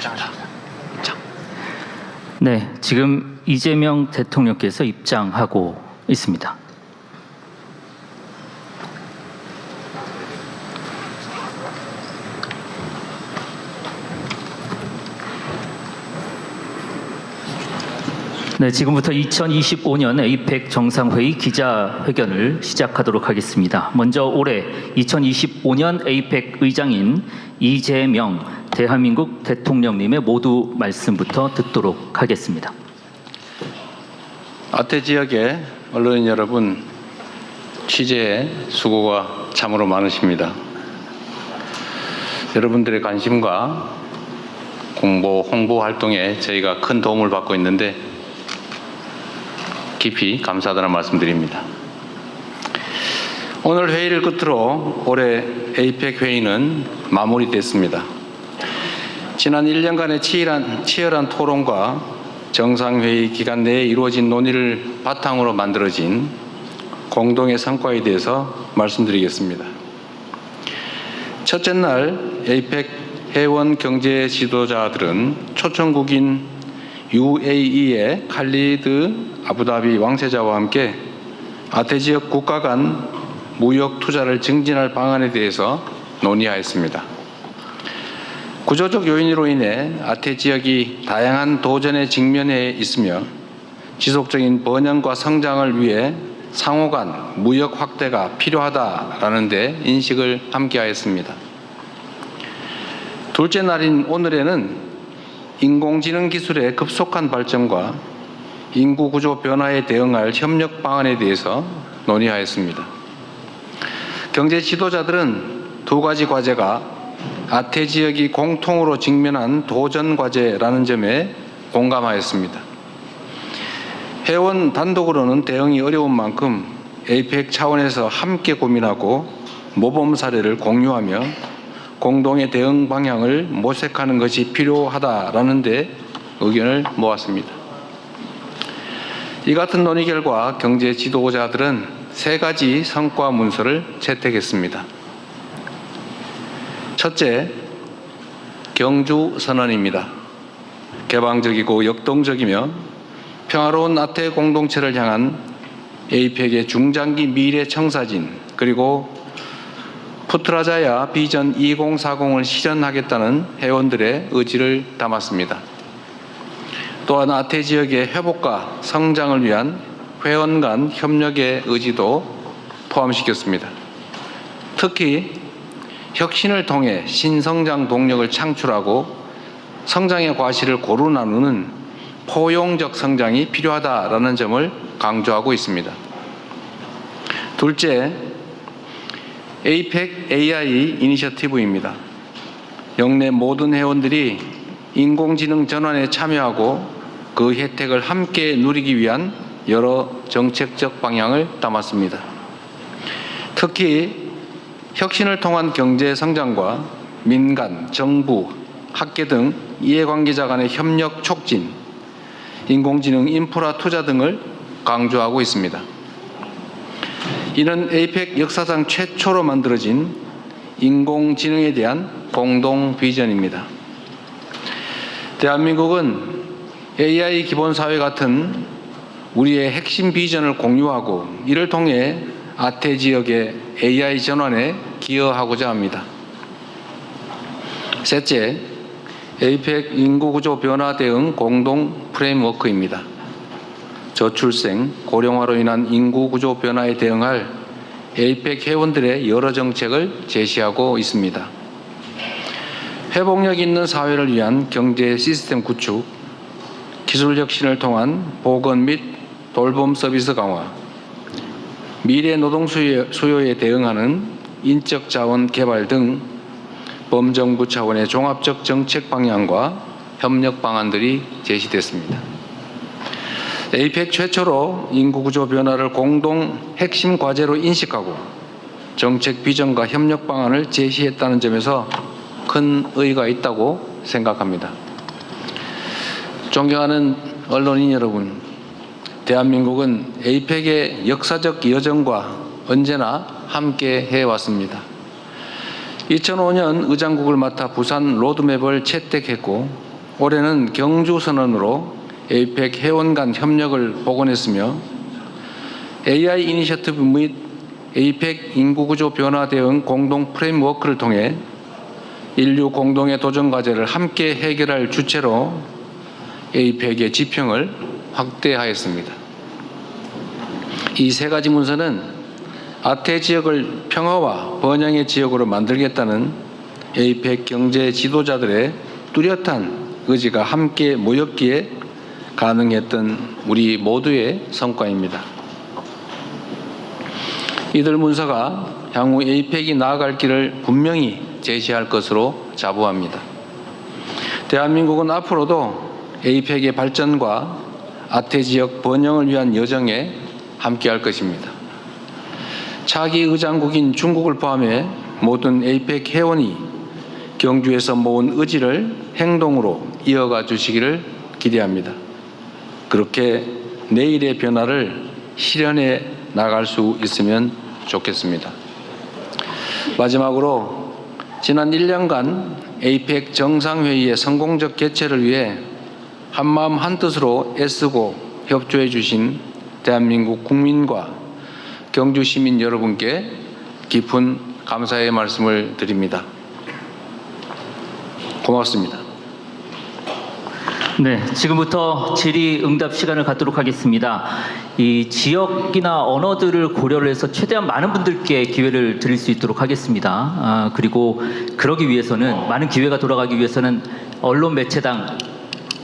입장합니다. 네, 지금 이재명 대통령께서 입장하고 있습니다. 네, 지금부터 2025년 에이펙 정상회의 기자회견을 시작하도록 하겠습니다. 먼저 올해 2025년 에이펙 의장인 이재명 대한민국 대통령님의 모두 말씀부터 듣도록 하겠습니다. 아태 지역의 언론인 여러분, 취재에 수고가 참으로 많으십니다. 여러분들의 관심과 홍보 활동에 저희가 큰 도움을 받고 있는데 깊이 감사하다는 말씀드립니다. 오늘 회의를 끝으로 올해 에이펙 회의는 마무리됐습니다. 지난 1년간의 치열한 토론과 정상회의 기간 내에 이루어진 논의를 바탕으로 만들어진 공동의 성과에 대해서 말씀드리겠습니다. 첫째 날 에이펙 회원 경제 지도자들은 초청국인 UAE의 칼리드 아부다비 왕세자와 함께 아태 지역 국가 간 무역 투자를 증진할 방안에 대해서 논의하였습니다. 구조적 요인으로 인해 아태 지역이 다양한 도전에 직면해 있으며 지속적인 번영과 성장을 위해 상호 간 무역 확대가 필요하다라는 데 인식을 함께하였습니다. 둘째 날인 오늘에는 인공지능 기술의 급속한 발전과 인구 구조 변화에 대응할 협력 방안에 대해서 논의하였습니다. 경제 지도자들은 두 가지 과제가 아태 지역이 공통으로 직면한 도전 과제라는 점에 공감하였습니다. 회원 단독으로는 대응이 어려운 만큼 에이펙 차원에서 함께 고민하고 모범 사례를 공유하며 공동의 대응 방향을 모색하는 것이 필요하다라는 데 의견을 모았습니다. 이 같은 논의 결과 경제 지도자들은 세 가지 성과 문서를 채택했습니다. 첫째, 경주 선언입니다. 개방적이고 역동적이며 평화로운 아태 공동체를 향한 에이펙의 중장기 미래 청사진 그리고 푸트라자야 비전 2040을 실현하겠다는 회원들의 의지를 담았습니다. 또한 아태 지역의 회복과 성장을 위한 회원 간 협력의 의지도 포함시켰습니다. 특히 혁신을 통해 신성장 동력을 창출하고 성장의 과실을 고루 나누는 포용적 성장이 필요하다라는 점을 강조하고 있습니다. 둘째, 에이펙 AI 이니셔티브입니다. 영내 모든 회원들이 인공지능 전환에 참여하고 그 혜택을 함께 누리기 위한 여러 정책적 방향을 담았습니다. 특히 혁신을 통한 경제 성장과 민간, 정부, 학계 등 이해관계자 간의 협력 촉진, 인공지능 인프라 투자 등을 강조하고 있습니다. 이는 에이펙 역사상 최초로 만들어진 인공지능에 대한 공동 비전입니다. 대한민국은 AI 기본사회 같은 우리의 핵심 비전을 공유하고 이를 통해 아태 지역의 AI 전환에 기여하고자 합니다. 셋째, 에이펙 인구구조 변화 대응 공동 프레임워크입니다. 저출생, 고령화로 인한 인구구조 변화에 대응할 에이펙 회원들의 여러 정책을 제시하고 있습니다. 회복력 있는 사회를 위한 경제 시스템 구축, 기술 혁신을 통한 보건 및 돌봄 서비스 강화, 미래 노동 수요에 대응하는 인적 자원 개발 등 범정부 차원의 종합적 정책 방향과 협력 방안들이 제시됐습니다. 에이펙 최초로 인구구조 변화를 공동 핵심 과제로 인식하고 정책 비전과 협력 방안을 제시했다는 점에서 큰 의의가 있다고 생각합니다. 존경하는 언론인 여러분, 대한민국은 에이펙의 역사적 여정과 언제나 함께 해왔습니다. 2005년 의장국을 맡아 부산 로드맵을 채택했고 올해는 경주 선언으로 에이펙 회원 간 협력을 복원했으며 AI 이니셔티브 및 에이펙 인구구조 변화 대응 공동 프레임워크를 통해 인류 공동의 도전 과제를 함께 해결할 주체로 에이펙의 지평을 확대하였습니다. 이 세 가지 문서는 아태 지역을 평화와 번영의 지역으로 만들겠다는 에이펙 경제 지도자들의 뚜렷한 의지가 함께 모였기에 가능했던 우리 모두의 성과입니다. 이들 문서가 향후 에이펙이 나아갈 길을 분명히 제시할 것으로 자부합니다. 대한민국은 앞으로도 에이펙의 발전과 아태 지역 번영을 위한 여정에 함께할 것입니다. 차기 의장국인 중국을 포함해 모든 에이펙 회원이 경주에서 모은 의지를 행동으로 이어가 주시기를 기대합니다. 그렇게 내일의 변화를 실현해 나갈 수 있으면 좋겠습니다. 마지막으로 지난 1년간 에이펙 정상회의의 성공적 개최를 위해 한마음 한뜻으로 애쓰고 협조해 주신 대한민국 국민과 경주 시민 여러분께 깊은 감사의 말씀을 드립니다. 고맙습니다. 네, 지금부터 질의응답 시간을 갖도록 하겠습니다. 이 지역이나 언어들을 고려를 해서 최대한 많은 분들께 기회를 드릴 수 있도록 하겠습니다. 그리고 그러기 위해서는, 많은 기회가 돌아가기 위해서는 언론 매체당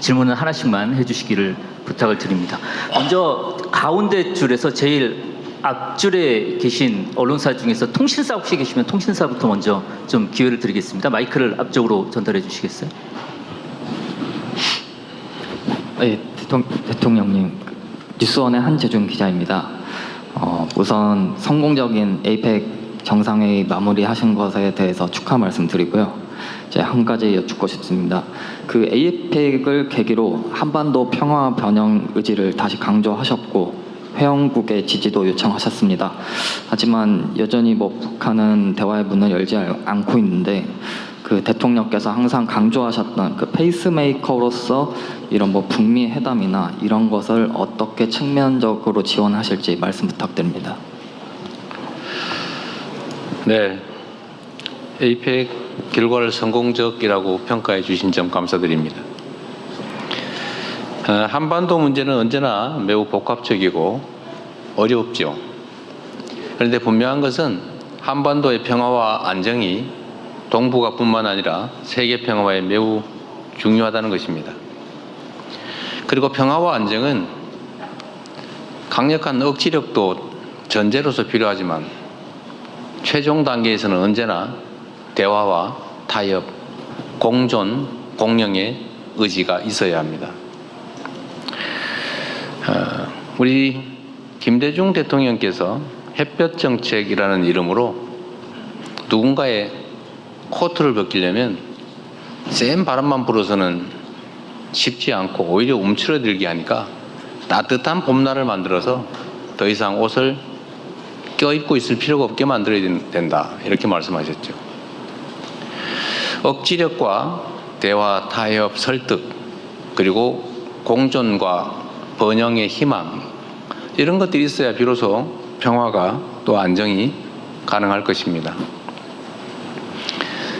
질문을 하나씩만 해주시기를 부탁을 드립니다. 먼저 가운데 줄에서 제일 앞줄에 계신 언론사 중에서 통신사 혹시 계시면 통신사부터 먼저 좀 기회를 드리겠습니다. 마이크를 앞쪽으로 전달해 주시겠어요? 네, 대통령님, 뉴스원의 한재준 기자입니다. 우선 성공적인 에이펙 정상회의 마무리하신 것에 대해서 축하 말씀드리고요. 이제 한 가지 여쭙고 싶습니다. 그 에이펙을 계기로 한반도 평화 변형 의지를 다시 강조하셨고 회원국의 지지도 요청하셨습니다. 하지만 여전히 북한은 대화의 문을 열지 않고 있는데 그 대통령께서 항상 강조하셨던 그 페이스메이커로서 이런 북미 회담이나 이런 것을 어떻게 측면적으로 지원하실지 말씀 부탁드립니다. 네, 에이펙 결과를 성공적이라고 평가해 주신 점 감사드립니다. 한반도 문제는 언제나 매우 복합적이고 어렵죠. 그런데 분명한 것은 한반도의 평화와 안정이 동북아뿐만 아니라 세계 평화에 매우 중요하다는 것입니다. 그리고 평화와 안정은 강력한 억지력도 전제로서 필요하지만 최종 단계에서는 언제나 대화와 타협, 공존, 공영의 의지가 있어야 합니다. 우리 김대중 대통령께서 햇볕 정책이라는 이름으로 누군가의 코트를 벗기려면 센 바람만 불어서는 쉽지 않고 오히려 움츠러들게 하니까 따뜻한 봄날을 만들어서 더 이상 옷을 껴입고 있을 필요가 없게 만들어야 된다, 이렇게 말씀하셨죠. 억지력과 대화, 타협, 설득, 그리고 공존과 번영의 희망, 이런 것들이 있어야 비로소 평화가 또 안정이 가능할 것입니다.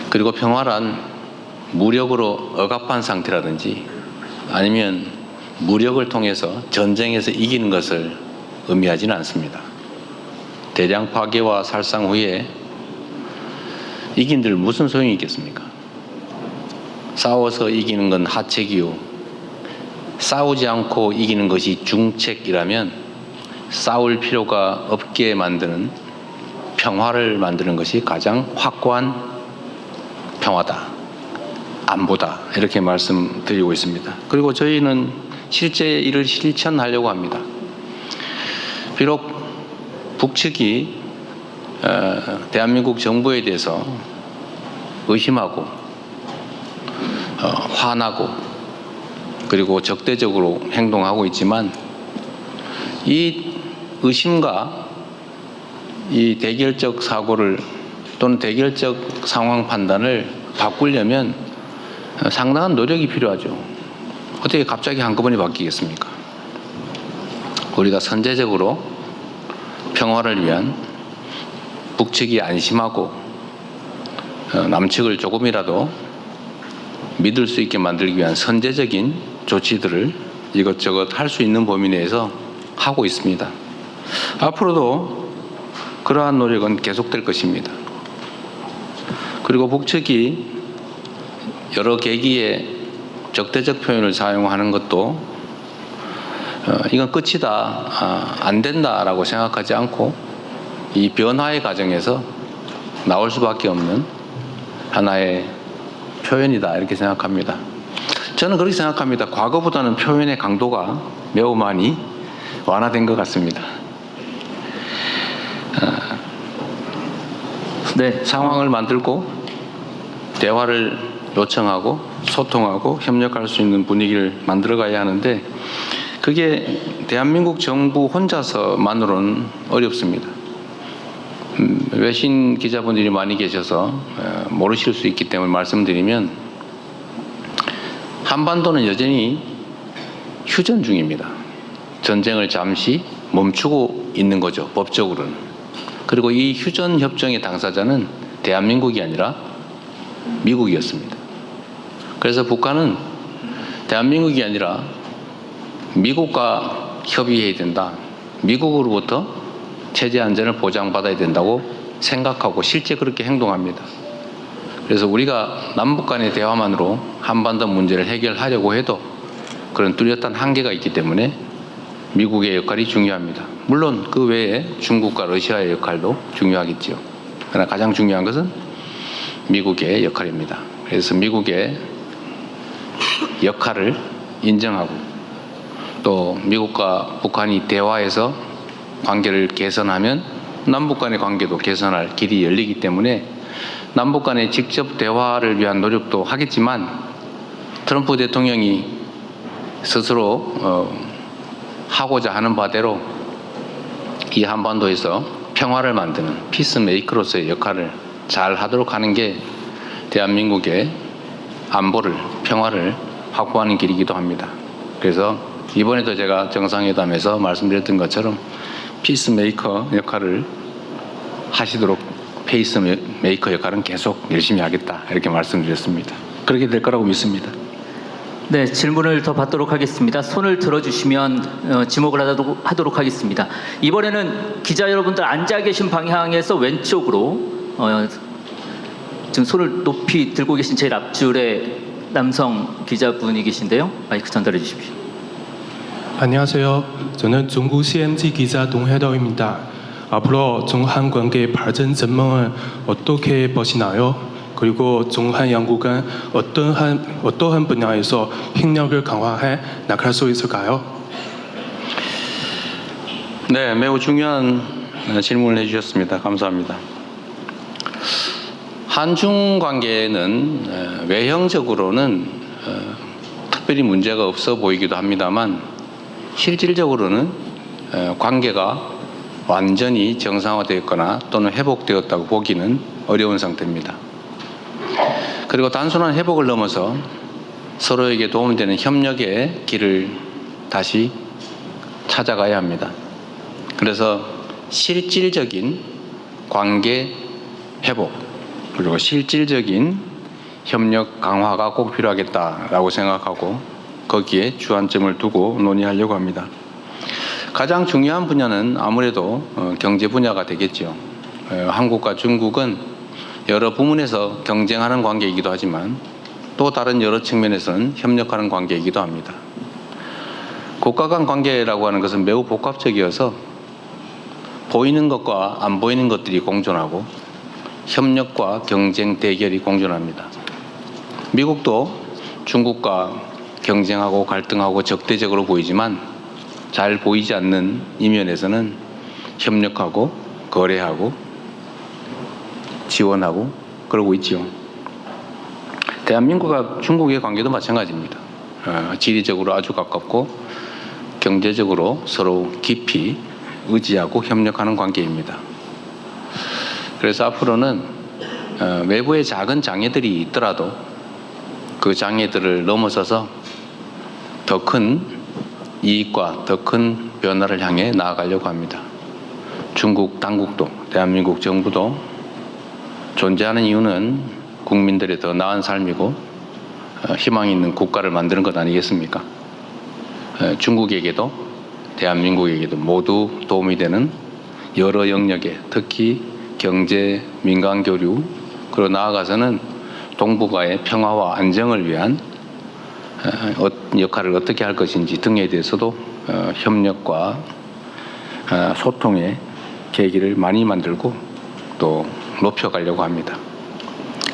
그리고 평화란 무력으로 억압한 상태라든지 아니면 무력을 통해서 전쟁에서 이기는 것을 의미하지는 않습니다. 대량 파괴와 살상 후에 이긴들 무슨 소용이 있겠습니까? 싸워서 이기는 건 하책이요, 싸우지 않고 이기는 것이 중책이라면 싸울 필요가 없게 만드는 평화를 만드는 것이 가장 확고한 평화다, 안보다, 이렇게 말씀드리고 있습니다. 그리고 저희는 실제 이를 실천하려고 합니다. 비록 북측이 대한민국 정부에 대해서 의심하고 화나고 그리고 적대적으로 행동하고 있지만 이 의심과 이 대결적 사고를 또는 대결적 상황 판단을 바꾸려면 상당한 노력이 필요하죠. 어떻게 갑자기 한꺼번에 바뀌겠습니까? 우리가 선제적으로 평화를 위한 북측이 안심하고 남측을 조금이라도 믿을 수 있게 만들기 위한 선제적인 조치들을 이것저것 할 수 있는 범위 내에서 하고 있습니다. 앞으로도 그러한 노력은 계속될 것입니다. 그리고 북측이 여러 계기에 적대적 표현을 사용하는 것도 이건 끝이다, 안 된다라고 생각하지 않고 이 변화의 과정에서 나올 수밖에 없는 하나의 표현이다 이렇게 생각합니다. 저는 그렇게 생각합니다. 과거보다는 표현의 강도가 매우 많이 완화된 것 같습니다. 네. 상황을 만들고 대화를 요청하고 소통하고 협력할 수 있는 분위기를 만들어가야 하는데 그게 대한민국 정부 혼자서만으로는 어렵습니다. 외신 기자분들이 많이 계셔서 모르실 수 있기 때문에 말씀드리면 한반도는 여전히 휴전 중입니다. 전쟁을 잠시 멈추고 있는 거죠, 법적으로는. 그리고 이 휴전 협정의 당사자는 대한민국이 아니라 미국이었습니다. 그래서 북한은 대한민국이 아니라 미국과 협의해야 된다. 미국으로부터 체제 안전을 보장받아야 된다고 생각하고 실제 그렇게 행동합니다. 그래서 우리가 남북 간의 대화만으로 한반도 문제를 해결하려고 해도 그런 뚜렷한 한계가 있기 때문에 미국의 역할이 중요합니다. 물론 그 외에 중국과 러시아의 역할도 중요하겠죠. 그러나 가장 중요한 것은 미국의 역할입니다. 그래서 미국의 역할을 인정하고 또 미국과 북한이 대화해서 관계를 개선하면 남북 간의 관계도 개선할 길이 열리기 때문에 남북 간의 직접 대화를 위한 노력도 하겠지만 트럼프 대통령이 스스로 하고자 하는 바대로 이 한반도에서 평화를 만드는 피스메이커로서의 역할을 잘 하도록 하는 게 대한민국의 안보를, 평화를 확보하는 길이기도 합니다. 그래서 이번에도 제가 정상회담에서 말씀드렸던 것처럼 피스메이커 역할을 하시도록 페이스메이커 역할은 계속 열심히 하겠다 이렇게 말씀드렸습니다. 그렇게 될 거라고 믿습니다. 네, 질문을 더 받도록 하겠습니다. 손을 들어주시면 지목을 하도록 하겠습니다. 이번에는 기자 여러분들 앉아 계신 방향에서 왼쪽으로 지금 손을 높이 들고 계신 제일 앞줄에 남성 기자분이 계신데요. 마이크 전달해 주십시오. 안녕하세요. 저는 중국 CMG 기자 동해덕입니다. 앞으로 중한 관계 발전 전망을 어떻게 보시나요? 그리고 중한 양국은 어떠한 분야에서 협력을 강화해 나갈 수 있을까요? 네, 매우 중요한 질문을 해주셨습니다. 감사합니다. 한중 관계는 외형적으로는 특별히 문제가 없어 보이기도 합니다만 실질적으로는 관계가 완전히 정상화되었거나 또는 회복되었다고 보기는 어려운 상태입니다. 그리고 단순한 회복을 넘어서 서로에게 도움되는 협력의 길을 다시 찾아가야 합니다. 그래서 실질적인 관계 회복 그리고 실질적인 협력 강화가 꼭 필요하겠다라고 생각하고 거기에 주안점을 두고 논의하려고 합니다. 가장 중요한 분야는 아무래도 경제 분야가 되겠죠. 한국과 중국은 여러 부문에서 경쟁하는 관계이기도 하지만 또 다른 여러 측면에서는 협력하는 관계이기도 합니다. 국가 간 관계라고 하는 것은 매우 복합적이어서 보이는 것과 안 보이는 것들이 공존하고 협력과 경쟁, 대결이 공존합니다. 미국도 중국과 경쟁하고 갈등하고 적대적으로 보이지만 잘 보이지 않는 이면에서는 협력하고 거래하고 지원하고 그러고 있죠. 대한민국과 중국의 관계도 마찬가지입니다. 지리적으로 아주 가깝고 경제적으로 서로 깊이 의지하고 협력하는 관계입니다. 그래서 앞으로는 외부의 작은 장애들이 있더라도 그 장애들을 넘어서서 더 큰 이익과 더 큰 변화를 향해 나아가려고 합니다. 중국 당국도 대한민국 정부도 존재하는 이유는 국민들의 더 나은 삶이고 희망 있는 국가를 만드는 것 아니겠습니까? 중국에게도 대한민국에게도 모두 도움이 되는 여러 영역에 특히 경제, 민간 교류, 그리고 나아가서는 동북아의 평화와 안정을 위한 역할을 어떻게 할 것인지 등에 대해서도 협력과 소통의 계기를 많이 만들고 또 높여가려고 합니다.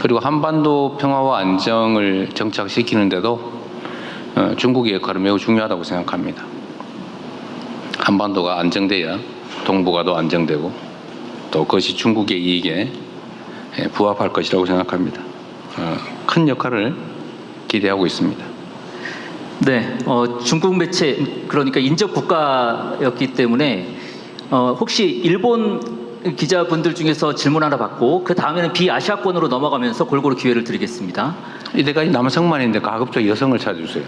그리고 한반도 평화와 안정을 정착시키는데도 중국의 역할은 매우 중요하다고 생각합니다. 한반도가 안정돼야 동북아도 안정되고 또 그것이 중국의 이익에 부합할 것이라고 생각합니다. 큰 역할을 기대하고 있습니다. 네, 중국 매체 그러니까 인접 국가였기 때문에 혹시 일본 기자분들 중에서 질문 하나 받고 그 다음에는 비아시아권으로 넘어가면서 골고루 기회를 드리겠습니다. 이때까지 남성만인데 가급적 여성을 찾아주세요.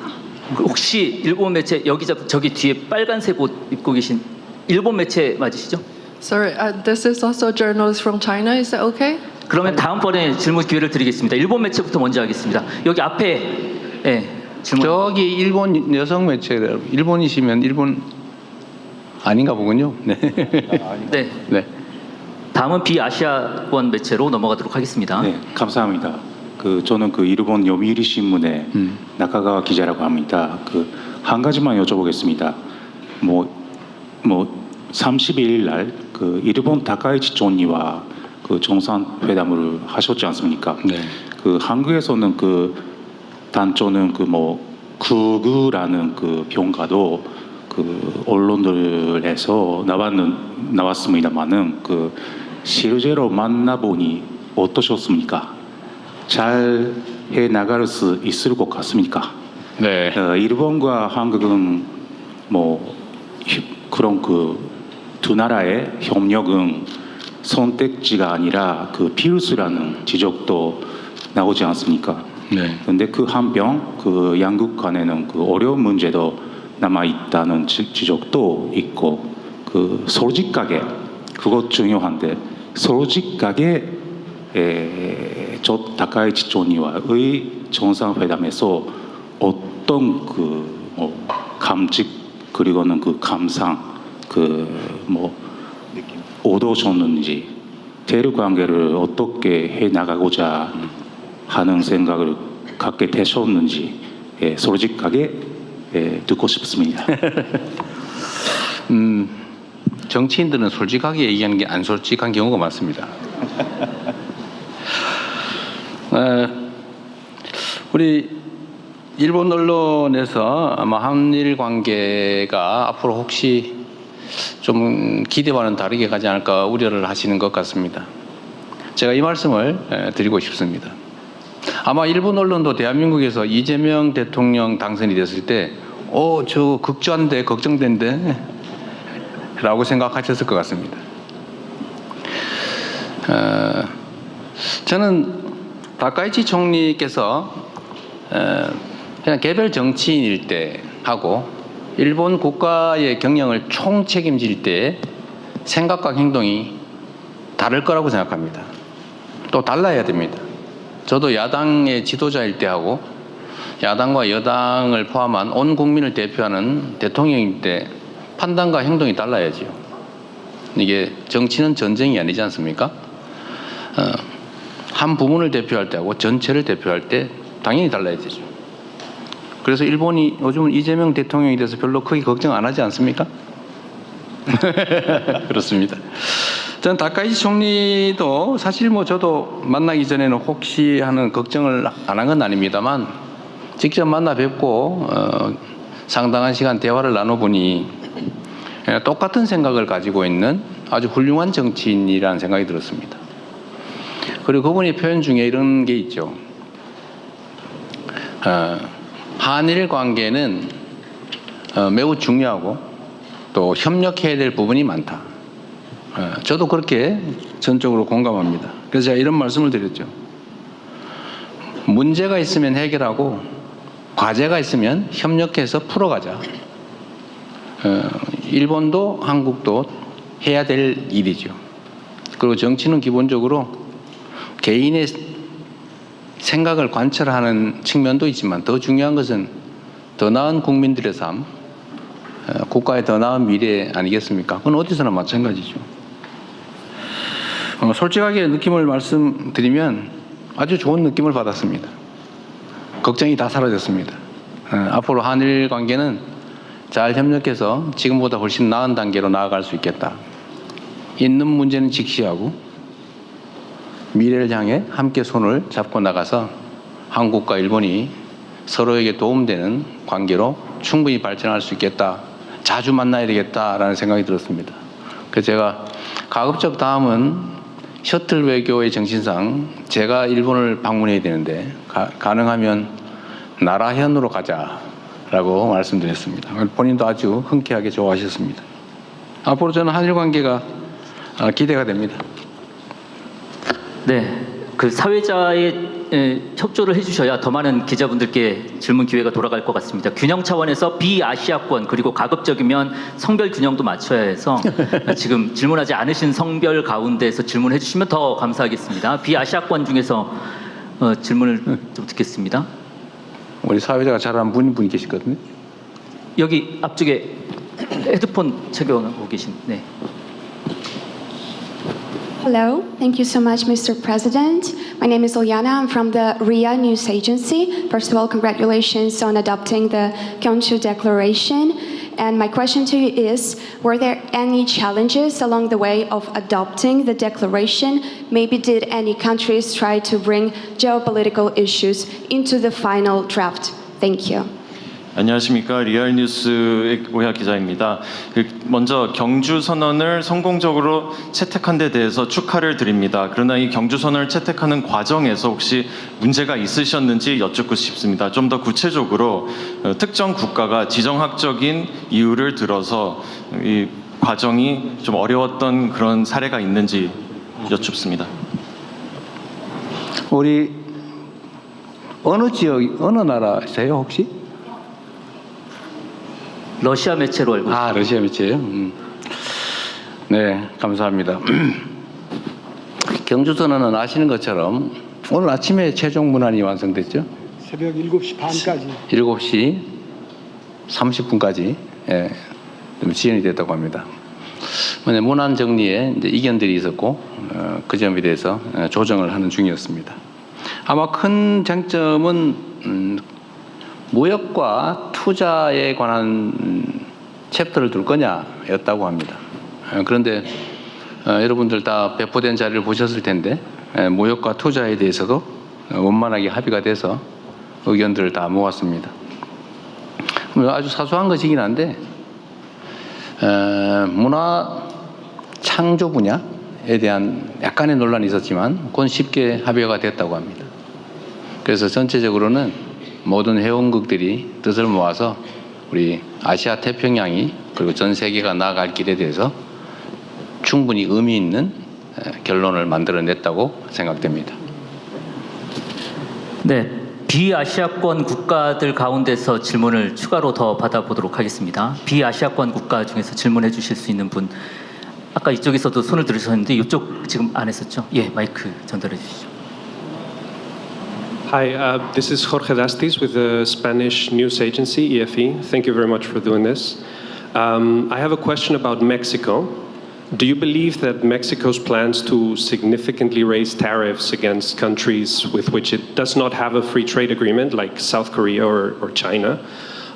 혹시 일본 매체 저기 뒤에 빨간색 옷 입고 계신 일본 매체 맞으시죠? Sorry, this is also a journalist from China. Is that okay? 그러면 다음번에 질문 기회를 드리겠습니다. 일본 매체부터 먼저 하겠습니다. 여기 앞에 질문. 저기 일본 여성 매체, 일본이시면 일본 아닌가 보군요. 네. 네. 네. 다음은 비아시아권 매체로 넘어가도록 하겠습니다. 네, 감사합니다. 저는 일본 요미우리 신문의 나카가와 기자라고 합니다. 한 가지만 여쭤보겠습니다. 31일 날 일본 다카이치 총리와 정상회담을 하셨지 않습니까? 네. 한국에서는 단초는 극우라는 평가도 언론들에서 나왔습니다만은 실제로 만나보니 어떠셨습니까? 잘 해나갈 수 있을 것 같습니까? 네. 일본과 한국은 그런 두 나라의 협력은 선택지가 아니라 필수라는 지적도 나오지 않습니까? 네. 근데 한편 양국 간에는 어려운 문제도 남아 있다는 지적도 있고 솔직하게 그것 중요한데 솔직하게 다카이치 총리와의 정상회담에서 어떤 감직 그리고는 감상 어떠셨는지 대륙 관계를 어떻게 해 나가고자 하는 생각을 갖게 되셨는지 솔직하게 듣고 싶습니다. 정치인들은 솔직하게 얘기하는 게 안 솔직한 경우가 많습니다. 우리 일본 언론에서 아마 한일 관계가 앞으로 혹시 좀 기대와는 다르게 가지 않을까 우려를 하시는 것 같습니다. 제가 이 말씀을 드리고 싶습니다. 아마 일본 언론도 대한민국에서 이재명 대통령 당선이 됐을 때 저 극좌인데 걱정된데 라고 생각하셨을 것 같습니다. 저는 다카이치 총리께서 그냥 개별 정치인일 때 하고 일본 국가의 경영을 총 책임질 때 생각과 행동이 다를 거라고 생각합니다. 또 달라야 됩니다. 저도 야당의 지도자일 때 하고 야당과 여당을 포함한 온 국민을 대표하는 대통령일 때 판단과 행동이 달라야지요. 이게 정치는 전쟁이 아니지 않습니까? 한 부문을 대표할 때하고 전체를 대표할 때 당연히 달라야 되죠. 그래서 일본이 요즘은 이재명 대통령에 대해서 별로 크게 걱정 안 하지 않습니까? 그렇습니다. 전 다카이치 총리도 사실 저도 만나기 전에는 혹시 하는 걱정을 안 한 건 아닙니다만 직접 만나 뵙고 상당한 시간 대화를 나눠보니 똑같은 생각을 가지고 있는 아주 훌륭한 정치인이라는 생각이 들었습니다. 그리고 그분의 표현 중에 이런 게 있죠. 한일 관계는 매우 중요하고 또 협력해야 될 부분이 많다. 저도 그렇게 전적으로 공감합니다. 그래서 제가 이런 말씀을 드렸죠. 문제가 있으면 해결하고 과제가 있으면 협력해서 풀어가자. 일본도 한국도 해야 될 일이죠. 그리고 정치는 기본적으로 개인의 생각을 관철하는 측면도 있지만 더 중요한 것은 더 나은 국민들의 삶, 국가의 더 나은 미래 아니겠습니까? 그건 어디서나 마찬가지죠. 솔직하게 느낌을 말씀드리면 아주 좋은 느낌을 받았습니다. 걱정이 다 사라졌습니다. 앞으로 한일 관계는 잘 협력해서 지금보다 훨씬 나은 단계로 나아갈 수 있겠다. 있는 문제는 직시하고 미래를 향해 함께 손을 잡고 나가서 한국과 일본이 서로에게 도움되는 관계로 충분히 발전할 수 있겠다. 자주 만나야 되겠다라는 생각이 들었습니다. 그래서 제가 가급적 다음은 셔틀 외교의 정신상 제가 일본을 방문해야 되는데 가능하면 나라현으로 가자라고 말씀드렸습니다. 본인도 아주 흔쾌하게 좋아하셨습니다. 앞으로 저는 한일 관계가 기대가 됩니다. 네, 그 사회자의 협조를 해주셔야 더 많은 기자분들께 질문 기회가 돌아갈 것 같습니다. 균형 차원에서 비아시아권 그리고 가급적이면 성별 균형도 맞춰야 해서 지금 질문하지 않으신 성별 가운데에서 질문해 주시면 더 감사하겠습니다. 비아시아권 중에서 질문을 좀 듣겠습니다. 우리 사회자가 잘 아는 분이 계시거든요. 여기 앞쪽에 헤드폰 착용하고 계신. 네. Hello, thank you so much, Mr. President. My name is Ilyana. I'm from the RIA News Agency. First of all, congratulations on adopting the Kyonshu Declaration. And my question to you is, were there any challenges along the way of adopting the declaration? Maybe did any countries try to bring geopolitical issues into the final draft? Thank you. 안녕하십니까. 리얼뉴스의 오야 기자입니다. 먼저 경주 선언을 성공적으로 채택한 데 대해서 축하를 드립니다. 그러나 이 경주 선언을 채택하는 과정에서 혹시 문제가 있으셨는지 여쭙고 싶습니다. 좀 더 구체적으로 특정 국가가 지정학적인 이유를 들어서 이 과정이 좀 어려웠던 그런 사례가 있는지 여쭙습니다. 우리 어느 지역, 어느 나라세요 혹시? 러시아 매체로 알고 있습니다. 러시아 매체요? 네, 감사합니다. 경주선언은 아시는 것처럼 오늘 아침에 최종 문안이 완성됐죠? 새벽 7시 반까지. 7시 30분까지 지연이 됐다고 합니다. 문안 정리에 이제 이견들이 있었고 그 점에 대해서 조정을 하는 중이었습니다. 아마 큰 쟁점은 무역과 투자에 관한 챕터를 둘 거냐였다고 합니다. 그런데 여러분들 다 배포된 자료를 보셨을 텐데 무역과 투자에 대해서도 원만하게 합의가 돼서 의견들을 다 모았습니다. 아주 사소한 것이긴 한데 문화 창조 분야에 대한 약간의 논란이 있었지만 그건 쉽게 합의가 됐다고 합니다. 그래서 전체적으로는 모든 회원국들이 뜻을 모아서 우리 아시아 태평양이 그리고 전 세계가 나아갈 길에 대해서 충분히 의미 있는 결론을 만들어냈다고 생각됩니다. 네, 비아시아권 국가들 가운데서 질문을 추가로 더 받아보도록 하겠습니다. 비아시아권 국가 중에서 질문해 주실 수 있는 분, 아까 이쪽에서도 손을 들으셨는데 이쪽 지금 안 했었죠? 예, 마이크 전달해 주시죠. Hi, this is Jorge Dastis with the Spanish news agency, EFE. Thank you very much for doing this. I have a question about Mexico. Do you believe that Mexico's plans to significantly raise tariffs against countries with which it does not have a free trade agreement, like South Korea or China,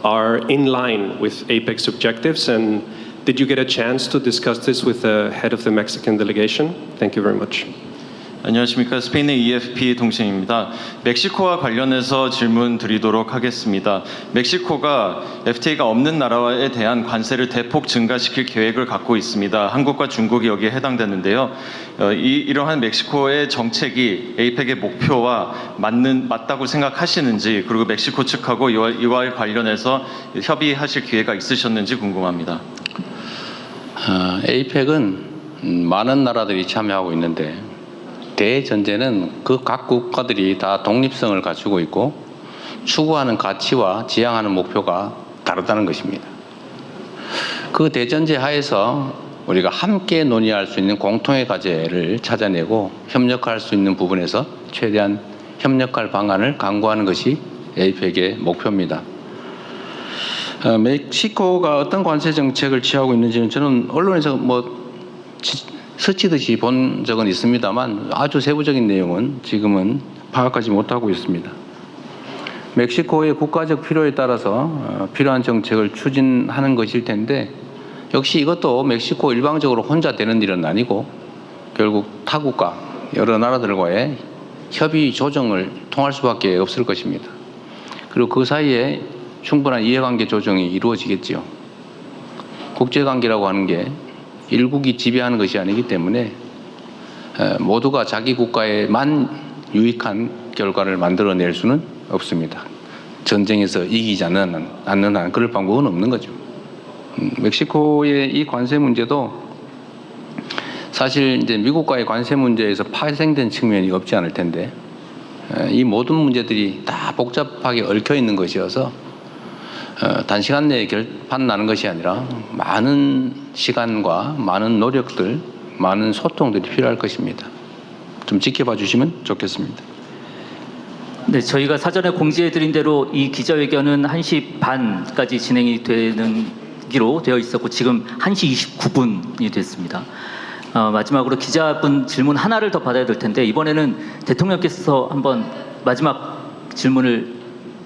are in line with APEC's objectives? And did you get a chance to discuss this with the head of the Mexican delegation? Thank you very much. 안녕하십니까. 스페인의 EFP 동생입니다. 멕시코와 관련해서 질문 드리도록 하겠습니다. 멕시코가 FTA가 없는 나라에 대한 관세를 대폭 증가시킬 계획을 갖고 있습니다. 한국과 중국이 여기에 해당되는데요. 이러한 멕시코의 정책이 APEC의 목표와 맞다고 생각하시는지, 그리고 멕시코 측하고 이와 관련해서 협의하실 기회가 있으셨는지 궁금합니다. APEC은 많은 나라들이 참여하고 있는데 대전제는 그 각 국가들이 다 독립성을 갖추고 있고 추구하는 가치와 지향하는 목표가 다르다는 것입니다. 그 대전제 하에서 우리가 함께 논의할 수 있는 공통의 과제를 찾아내고 협력할 수 있는 부분에서 최대한 협력할 방안을 강구하는 것이 에이펙의 목표입니다. 멕시코가 어떤 관세 정책을 취하고 있는지는 저는 언론에서 스치듯이 본 적은 있습니다만 아주 세부적인 내용은 지금은 파악하지 못하고 있습니다. 멕시코의 국가적 필요에 따라서 필요한 정책을 추진하는 것일 텐데 역시 이것도 멕시코 일방적으로 혼자 되는 일은 아니고 결국 타국과 여러 나라들과의 협의 조정을 통할 수밖에 없을 것입니다. 그리고 그 사이에 충분한 이해관계 조정이 이루어지겠지요. 국제관계라고 하는 게 일국이 지배하는 것이 아니기 때문에 모두가 자기 국가에만 유익한 결과를 만들어낼 수는 없습니다. 전쟁에서 이기지 않는 한 그럴 방법은 없는 거죠. 멕시코의 이 관세 문제도 사실 이제 미국과의 관세 문제에서 파생된 측면이 없지 않을 텐데 이 모든 문제들이 다 복잡하게 얽혀 있는 것이어서 단시간 내에 결판 나는 것이 아니라 많은 시간과 많은 노력들, 많은 소통들이 필요할 것입니다. 좀 지켜봐 주시면 좋겠습니다. 네, 저희가 사전에 공지해드린 대로 이 기자회견은 1시 반까지 진행이 되기로 되어 있었고 지금 1시 29분이 됐습니다. 마지막으로 기자분 질문 하나를 더 받아야 될 텐데 이번에는 대통령께서 한번 마지막 질문을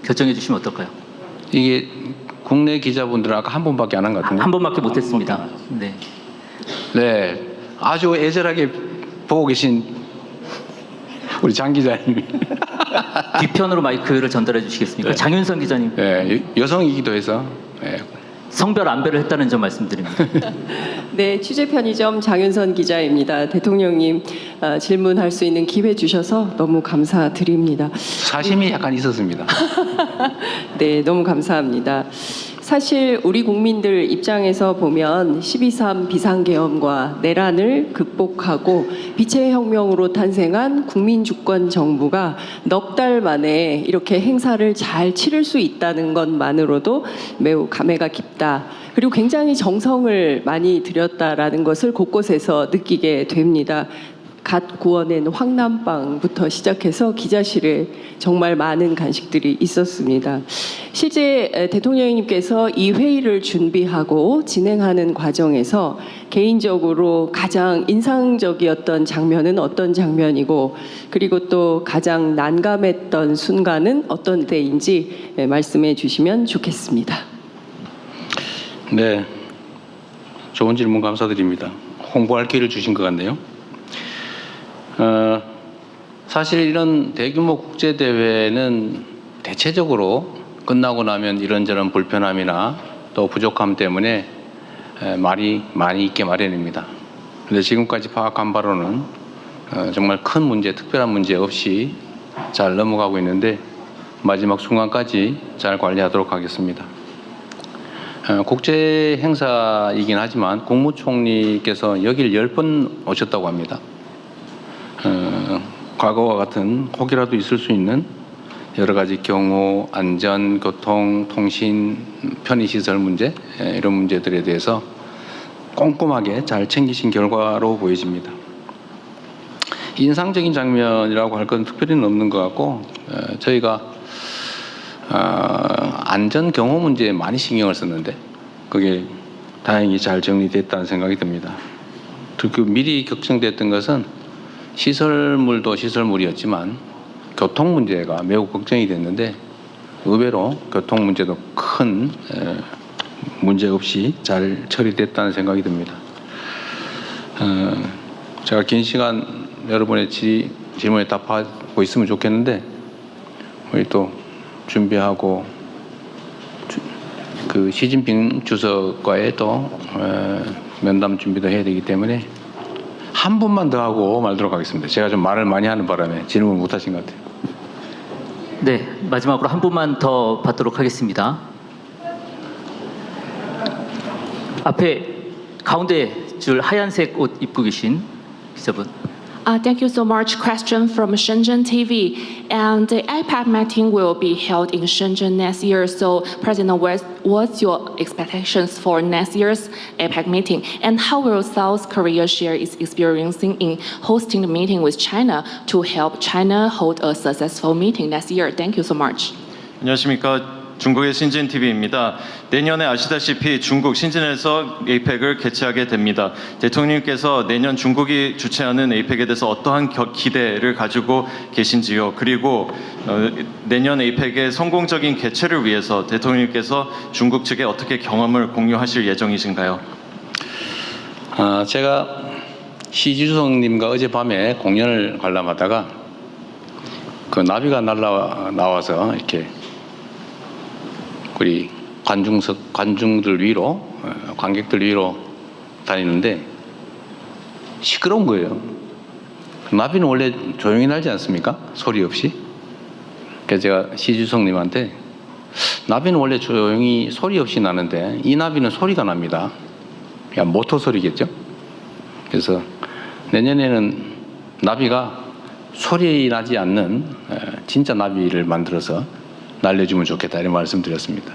결정해 주시면 어떨까요? 이게 국내 기자분들 아까 한 번밖에 안 한 것 같은데. 한 번밖에 못했습니다. 네. 네, 아주 애절하게 보고 계신 우리 장 기자님. 뒤편으로 마이크를 전달해 주시겠습니까? 네. 장윤선 기자님. 네, 여성이기도 해서. 네. 성별 안배를 했다는 점 말씀드립니다. 네, 취재 편의점 장윤선 기자입니다. 대통령님 질문할 수 있는 기회 주셔서 너무 감사드립니다. 사심이 약간 있었습니다. 네, 너무 감사합니다. 사실 우리 국민들 입장에서 보면 12.3 비상계엄과 내란을 극복하고 빛의 혁명으로 탄생한 국민주권 정부가 넉 달 만에 이렇게 행사를 잘 치를 수 있다는 것만으로도 매우 감회가 깊다. 그리고 굉장히 정성을 많이 들였다라는 것을 곳곳에서 느끼게 됩니다. 갓 구워낸 황남빵부터 시작해서 기자실에 정말 많은 간식들이 있었습니다. 실제 대통령님께서 이 회의를 준비하고 진행하는 과정에서 개인적으로 가장 인상적이었던 장면은 어떤 장면이고 그리고 또 가장 난감했던 순간은 어떤 때인지 말씀해 주시면 좋겠습니다. 네, 좋은 질문 감사드립니다. 홍보할 기회를 주신 것 같네요. 사실 이런 대규모 국제대회는 대체적으로 끝나고 나면 이런저런 불편함이나 또 부족함 때문에 말이 많이 있게 마련입니다. 그런데 지금까지 파악한 바로는 정말 큰 문제, 특별한 문제 없이 잘 넘어가고 있는데 마지막 순간까지 잘 관리하도록 하겠습니다. 국제 행사이긴 하지만 국무총리께서 여길 10번 오셨다고 합니다. 과거와 같은 혹이라도 있을 수 있는 여러 가지 경호, 안전, 교통, 통신, 편의시설 문제 이런 문제들에 대해서 꼼꼼하게 잘 챙기신 결과로 보여집니다. 인상적인 장면이라고 할 건 특별히는 없는 것 같고 저희가 안전 경호 문제에 많이 신경을 썼는데 그게 다행히 잘 정리됐다는 생각이 듭니다. 그 미리 걱정됐던 것은 시설물도 시설물이었지만 교통 문제가 매우 걱정이 됐는데 의외로 교통 문제도 큰 문제 없이 잘 처리됐다는 생각이 듭니다. 제가 긴 시간 여러분의 질문에 답하고 있으면 좋겠는데 우리 또 준비하고 그 시진핑 주석과의 또 면담 준비도 해야 되기 때문에 한 분만 더 하고 말도록 하겠습니다. 제가 좀 말을 많이 하는 바람에 질문을 못 하신 것 같아요. 네, 마지막으로 한 분만 더 받도록 하겠습니다. 앞에 가운데 줄 하얀색 옷 입고 계신 기자분. Thank you so much. Question from Shenzhen TV. And the APEC meeting will be held in Shenzhen next year. So, President, what's your expectations for next year's APEC meeting? And how will South Korea share its experiencing in hosting the meeting with China to help China hold a successful meeting next year? Thank you so much. 안녕하십니까. 중국의 신진 TV입니다. 내년에 아시다시피 중국 신진에서 에이펙을 개최하게 됩니다. 대통령님께서 내년 중국이 주최하는 에이펙에 대해서 어떠한 기대를 가지고 계신지요? 그리고 내년 에이펙의 성공적인 개최를 위해서 대통령님께서 중국 측에 어떻게 경험을 공유하실 예정이신가요? 제가 시주석님과 어젯밤에 공연을 관람하다가 그 나비가 나와서 이렇게 우리 관중들 위로, 관객들 위로 다니는데 시끄러운 거예요. 나비는 원래 조용히 날지 않습니까? 소리 없이. 그래서 제가 시주석님한테 나비는 원래 조용히 소리 없이 나는데 이 나비는 소리가 납니다. 그냥 모터 소리겠죠. 그래서 내년에는 나비가 소리 나지 않는 진짜 나비를 만들어서 날려주면 좋겠다 이런 말씀드렸습니다.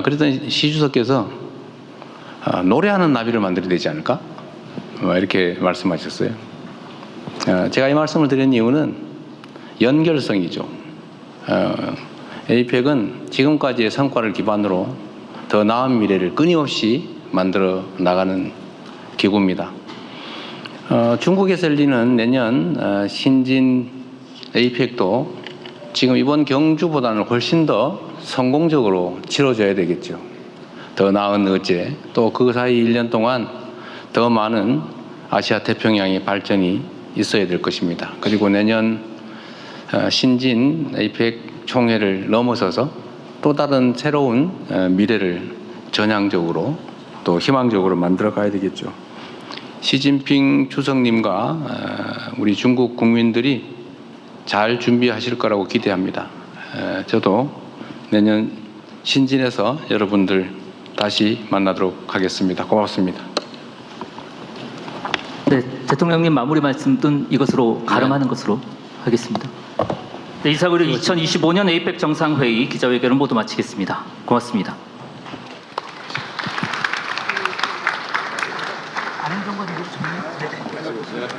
그랬더니 시주석께서 노래하는 나비를 만들어야 되지 않을까? 이렇게 말씀하셨어요. 제가 이 말씀을 드린 이유는 연결성이죠. 에이펙은 지금까지의 성과를 기반으로 더 나은 미래를 끊임없이 만들어 나가는 기구입니다. 중국에서 열리는 내년 신진 에이펙도 지금 이번 경주보다는 훨씬 더 성공적으로 치러져야 되겠죠. 더 나은 의제, 또 그 사이 1년 동안 더 많은 아시아 태평양의 발전이 있어야 될 것입니다. 그리고 내년 신진 에이펙 총회를 넘어서서 또 다른 새로운 미래를 전향적으로 또 희망적으로 만들어 가야 되겠죠. 시진핑 주석님과 우리 중국 국민들이 잘 준비하실 거라고 기대합니다. 저도 내년 신진에서 여러분들 다시 만나도록 하겠습니다. 고맙습니다. 네, 대통령님 마무리 말씀은 이것으로 가름하는 것으로 하겠습니다. 네, 이상으로 2025년 에이펙 정상회의 기자회견을 모두 마치겠습니다. 고맙습니다.